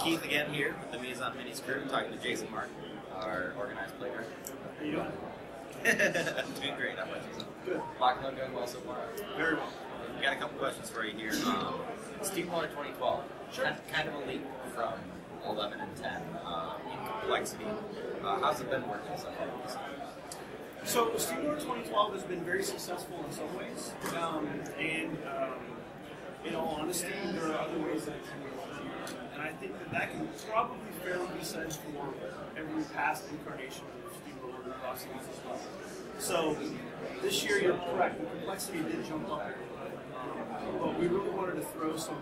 Keith again here with the Muse on Minis crew, talking to Jason Martin, our organized player. How you doing? Doing great. How about yourself? Good. Lockdown going well so far? Very well. We got a couple questions for you here. Steamroller 2012, Sure. kind of a leap from 11 and 10 in complexity. How's it been working so far? So Steamroller 2012 has been very successful in some ways, and in all honesty, there are other ways that it can be working. And I think that can probably fairly be said for every past incarnation of Steamroller across these as well. So this year, you're correct, the complexity did jump up, but we really wanted to throw some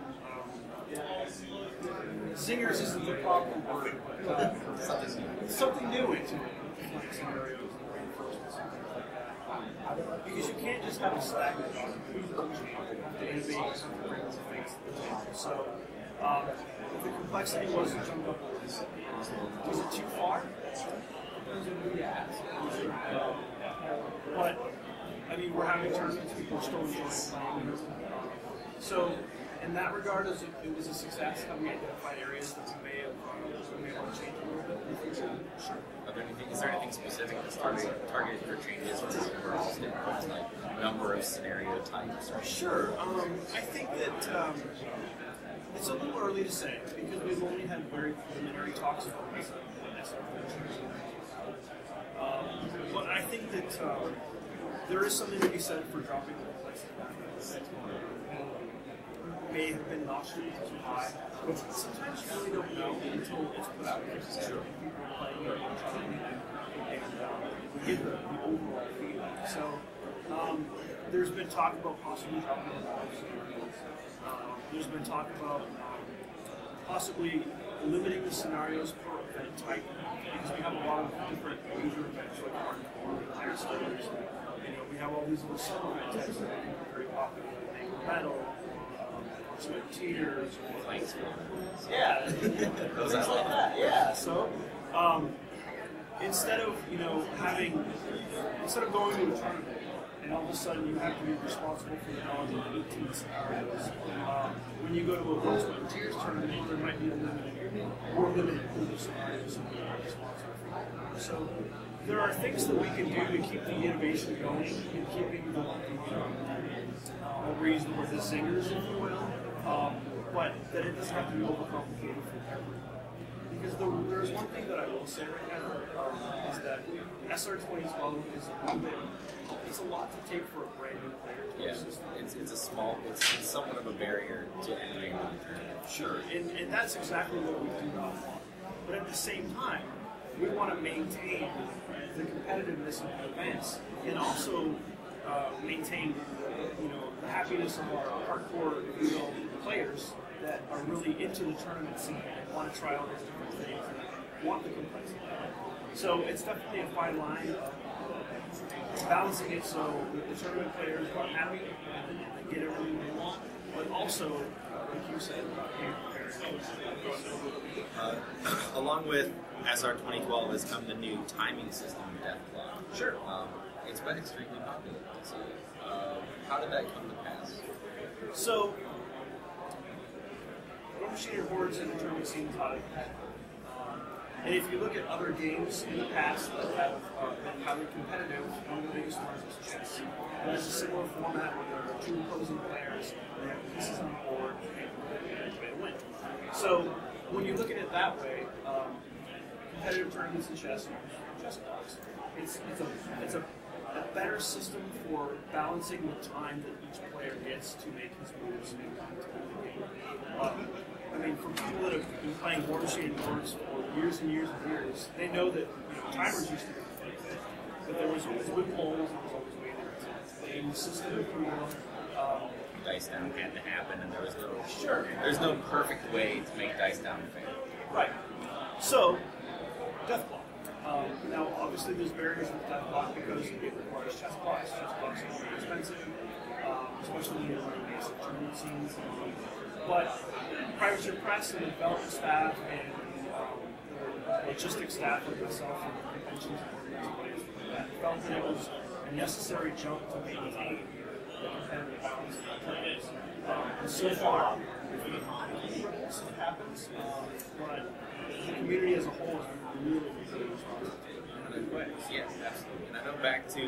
zingers isn't the proper word, but something new into it, like scenarios and reinforcements and things like that. Because you can't just have a stagnant document. You have to innovate and bring some things to the table. So if the complexity wasn't jumped up, was it too far? But I mean, we're having tournaments, people are still enjoying playing. So in that regard, it was a success that we identified areas that we may want to change a little bit in the future. Sure. Is there anything specific that's targeted for changes or overall standpoints, like number of scenario types? Or sure. I think that it's a little early to say because we've only had very preliminary talks about this. But I think that there is something to be said for dropping the complexity. May have been notched too high. Sometimes you really don't know until it's put out there. Sure. People are playing it and trying it, and we get the overall feedback. So there's been talk about possibly dropping the there's been talk about possibly limiting the scenarios per event type because we have a lot of different major events like hardcore and higher stars. You know, we have all these little sub-event types that are very popular, like metal. Tears, yeah, things like that. Yeah. So instead of going to a tournament and all of a sudden you have to be responsible for the knowledge of 18 scenarios, when you go to a World Tears tournament, there might be a more limited pool of scenarios that you're responsible for. So there are things that we can do to keep the innovation going and keeping the reason with the singers, if you will. But that it doesn't have to be overcomplicated for everyone. Because there's one thing that I will say right now is that SR 2012 is a little bit, it's a lot to take for a brand new player to our system. It's somewhat of a barrier to entering the tournament. Sure, and that's exactly what we do not want. But at the same time, we want to maintain the competitiveness of the events and also maintain the happiness of our hardcore players that are really into the tournament scene and want to try all these different things and want the complexity. So it's definitely a fine line of balancing it so the tournament players are happy and they get everything they want, but also, like you said, along with SR 2012 has come the new timing system, deathclock. Sure. It's been extremely popular. So, how did that come to pass? So, Machine Boards in the tournament scene is hot. And if you look at other games in the past that have been highly competitive, one of the biggest ones is chess. And there's a similar format where there are two opposing players, they have pieces on the board, and they win. So, when you look at it that way, competitive tournaments in chess blocks, it's a better system for balancing the time that each player gets to make his moves and to win the game. I mean, for people that have been playing War Machine boards for years and years and years, they know that timers used to be a thing, but there was always loopholes, there was always ways to game the system improved. Dice down had to happen, and there's no perfect way to make dice down fair. Right. So, deathclock. Now, obviously, there's barriers with deathclock because it requires chess blocks. Chess blocks are very expensive, especially when you're running basic tournament scenes. But Privateer Press and the development staff and the logistics staff like myself and the conventions and organizers felt that it was a necessary jump to maintain the competitive balance of the tournaments. And so far, it happens, but the community as a whole is really, really responsive. Yeah, absolutely. And I know back to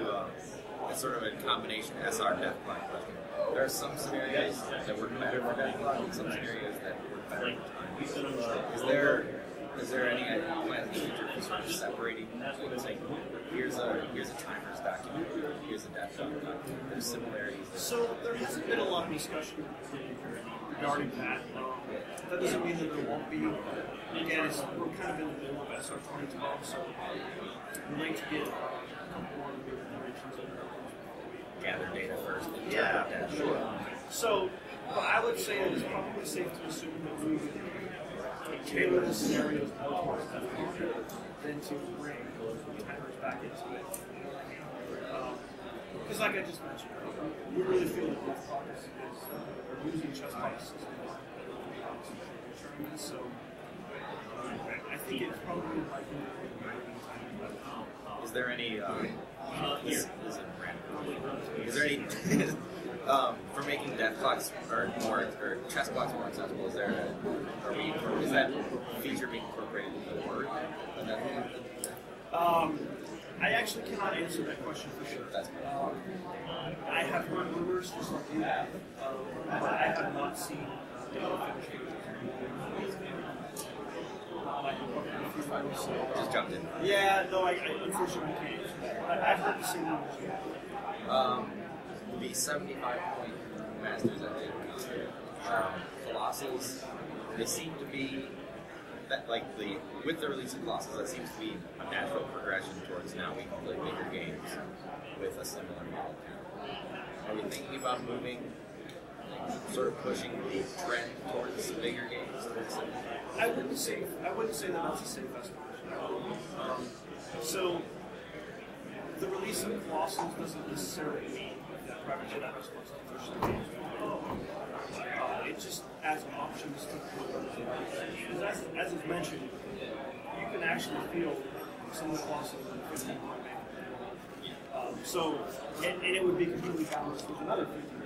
it's sort of a combination SR deathclock question. There are some scenarios that work better for deathclock and some scenarios that work better for time. Is there any plan in the future for sort of separating? Like, here's a timer's document, here's a deathclock document. There's similarities. So there hasn't been a lot of discussion regarding that. That doesn't mean that there won't be. Again, we're kind of in the middle of SR 2012, so we'd like to get a couple more iterations of it. Gather data first. And Yeah, sure. So, well, I would say that it's probably safe to assume that we would tailor the scenarios more towards that than to bring timers back into it. Because, like I just mentioned, we really feel that deathclock is using chess boxes tournaments, so I think it's probably likely to. Is there any? Is there any? For making deathclocks or chess blocks more accessible, is that feature being incorporated in the word? I actually cannot answer that question for sure. I have heard rumors just like you have, but I have not seen Just jumped in. Yeah, no, I unfortunately can't. I've heard the same rumors. The 75-point masters that did Colossals, they seem to be that with the release of Colossals, that seems to be a natural progression towards now we can play bigger games with a similar model count. Are we thinking about moving, sort of pushing the trend towards bigger games? I wouldn't say that that's a safe estimate. So the release of Colossals doesn't necessarily mean that private jet was supposed to push the game. It just adds options to the as is mentioned, you can actually feel some of the Colossals in 15 so, and it would be completely balanced with another 15.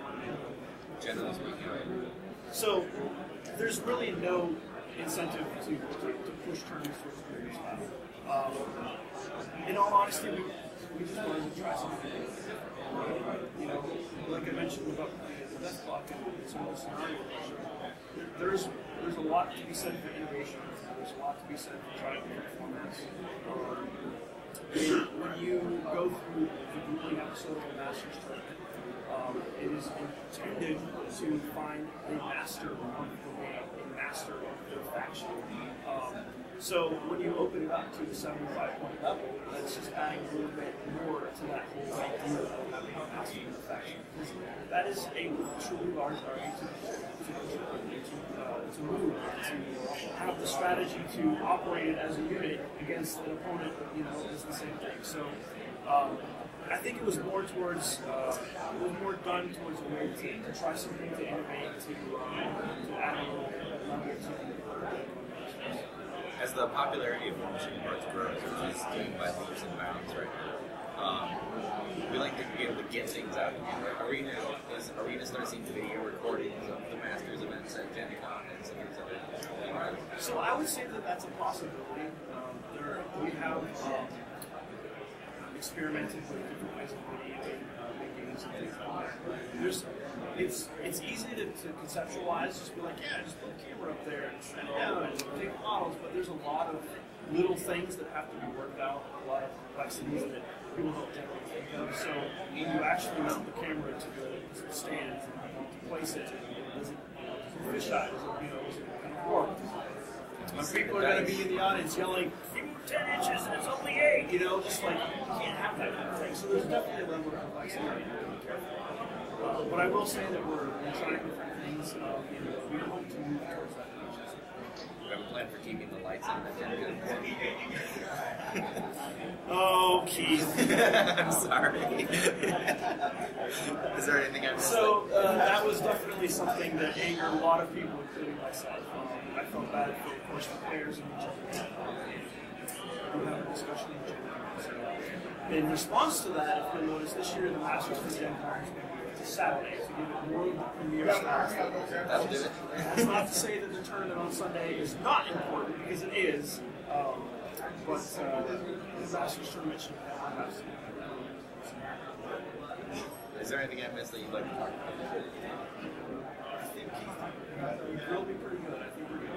Generally speaking, right? So there's really no incentive to push tournaments towards bigger style. In all honesty, we just wanted to try something. You know, like I mentioned about the deathclock and some of the scenarios, there's a lot to be said for innovation. There's a lot to be said for trying different formats. When you go through the grueling episode of the Masters tournament, it is intended to find a master of the game, a master of the faction. So when you open it up to the 75-point level, that's just adding a little bit more to that whole idea of having a master of the faction. Because that is a truly large army to move, to have the strategy to operate it as a unit against an opponent, you know, is the same thing. So I think it was more towards, it was more done towards a way to try something to innovate, to add a little level to it. As the popularity of War Machine Parts grows, which is doing by leaps and bounds right now, we like to be able to get things out again. Are we going to start seeing video recordings of the Masters events at Gen Con and some of these other things? So I would say that that's a possibility. We have experimented with different ways of videoing games and things like that. It's easy to conceptualize, just be like, yeah, just put a camera up there and shine it down and take models, but there's a lot of little things that have to be worked out, a lot of complexities that people don't generally think of. So when you actually mount the camera to the stand and to place it, does it fisheye? Does it kind of work? People are going to be in the audience yelling, "You moved 10 inches and it's only 8." You know, just like, you can't have that kind of thing. So there's definitely a level of complexity you have to be careful. But I will say that we're trying different things. We hope to move towards that. We have a plan for keeping the lights on at Gen Con. Oh, Keith. I'm sorry. Is there anything I'm missing? So that was definitely something that angered a lot of people, including myself. I felt bad for, of course, the players and each other. We had a discussion in Gen Con. In response to that, if you'll notice, this year the Masters for Gen Con is going to be to Saturday to give it more of the premier spots. That'll do it. That's not to say that the tournament on Sunday is not important, because it is. But the Masters tournament should have. Is there anything I missed that you'd like to talk about? I think we'll be pretty good. I think we're good.